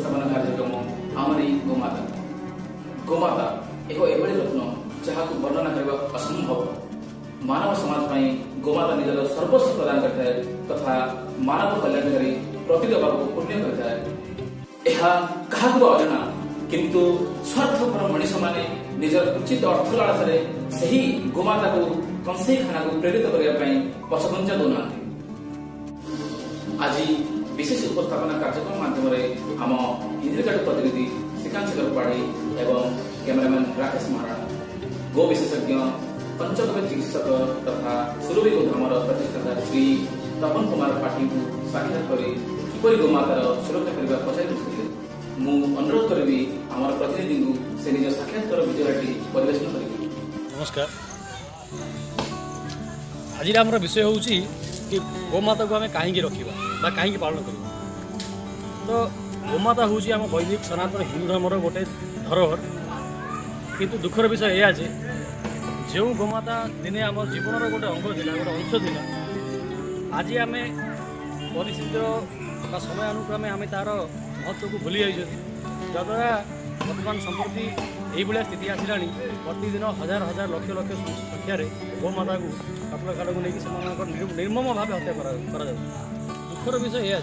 उपस्थापना कार्यक्रम आमर गोमाता गोमाता एक एभली रत्न जहाँ वर्णना करने असंभव। मानव समाज पर गोमाता निजर सर्वस्व प्रदान करता है तथा मानव कल्याणकारी प्रतिदेवा को पुण्य करता है। यह क्या अजना किंतु स्वार्थपर मनीष माने निजर उचित अर्थ लालसा से ही गोमाता को कंसई खाना को प्रेरित करने पछघुंचा दौना। आज विशेष उपस्थापना कार्यक्रम माध्यम आम हिंद्रिकाटू प्रतिनिधि श्रीकांत शेखर पाढ़ी एवं कैमरामैन राकेश महाराणा गो विशेषज्ञ पंचगव्य चिकित्सक तथा सुरभि गोधामर प्रतिष्ठाता श्री तपन कुमार पाठी को साक्षात कर किपरि गोमातार सुरक्षा करने पचारि मु अनुरोध करी आम प्रतिनिधि को से निज साक्षात्कार भिडियोटी परिवेशन करेंगे। नमस्कार। आज आम विषय हूँ कि गोमाता को आम कहीं रखा कहीं पालन कर। तो गोमाता हूँ आम वैदिक सनातन हिंदू धर्मर गोटे धरोहर। किंतु दुखर विषय यह जे जो गोमाता दिने आम जीवन गोटे अंग था गोटे अंश था आज आम परिस्थितिर समय अनुक्रमे आम तार महत्व को भूली जाइए जद्वारा वर्तमान संप्रति यही स्थिति आसला। प्रतिदिन हजार हजार लक्ष लक्ष संख्यार गोमाता को डॉक्टर को लेकिन निर्मम भाव हत्या कर। दुखर विषय यह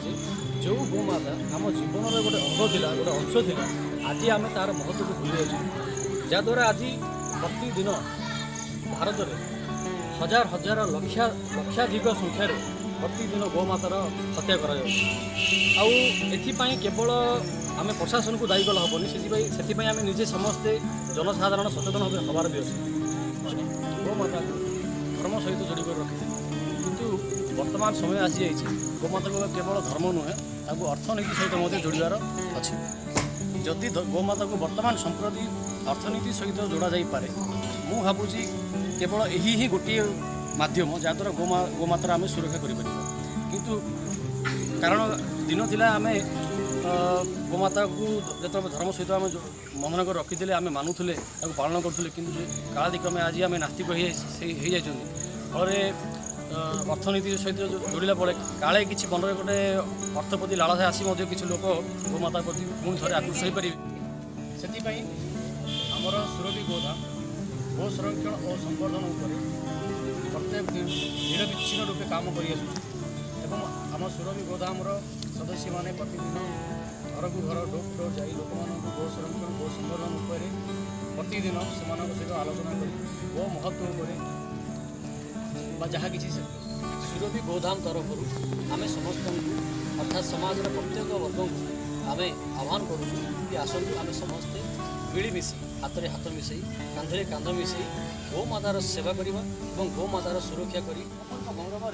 जो गोमाता आम जीवन गोटे अंग था गोटे अंश था आज आम तार महत्व को भूली जाइए जद्वारा आज प्रतिदिन भारत में हजार हजार लक्षाधिक संख्यार प्रतिदिन गोमातार हत्या कर। केवल आम प्रशासन को दायी कले हेनी से आम निजे समस्ते जनसाधारण सचेतन हबार भी अच्छे। गोमाता धर्म सहित जोड़ी कर रखी किंतु वर्तमान समय आसी जाइए गोमाता को केवल धर्म नुहे ताकू अर्थनीति सहित जोड़ार अच्छे। जदि गोमाता को वर्तमान संप्रति अर्थनीति सहित जोड़ा जापे मु भावुची केवल यही गोटे माध्यम जहाँद्वारा गोमातार आम सुरक्षा कर। किंतु कारण दिन थिला आम गोमाता को जो धर्म सहित आम बंधन कर रखी आम मानुले पालन करुले कि कालादिक्रमे आज आम नास्तिक हो जाए फल अर्थनीति सहित जोड़ा पड़े काले किसी मनरे गोटे अर्थप्रति लालसा आसी किसी लोक गोमाता प्रति पुणी थे आकृष्ट हो पारे से आमर सुरभि गोधाम गो संरक्षण और संवर्धन प्रत्येक दिन निरविच्छिन्न रूपे काम कर आम सुरभि गोधामर सदस्य मैंने प्रतिदिन घर को घर डोर टू डोर जा लोक गो संरक्षण गो संवर्धन प्रतिदिन से सहित आलोचना कर गो महत्व जहाँ कि सुरभि गोधाम तरफ आम समस्त अर्थात समाज प्रत्येक वर्ग को आम आह्वान करुँ कि आसतु आम समस्ते मिलमिशि हाथ में हाथ मिसई कांधे कांध मिसई गोमातार सेवा करवा और गोमातार सुरक्षा कर गौरव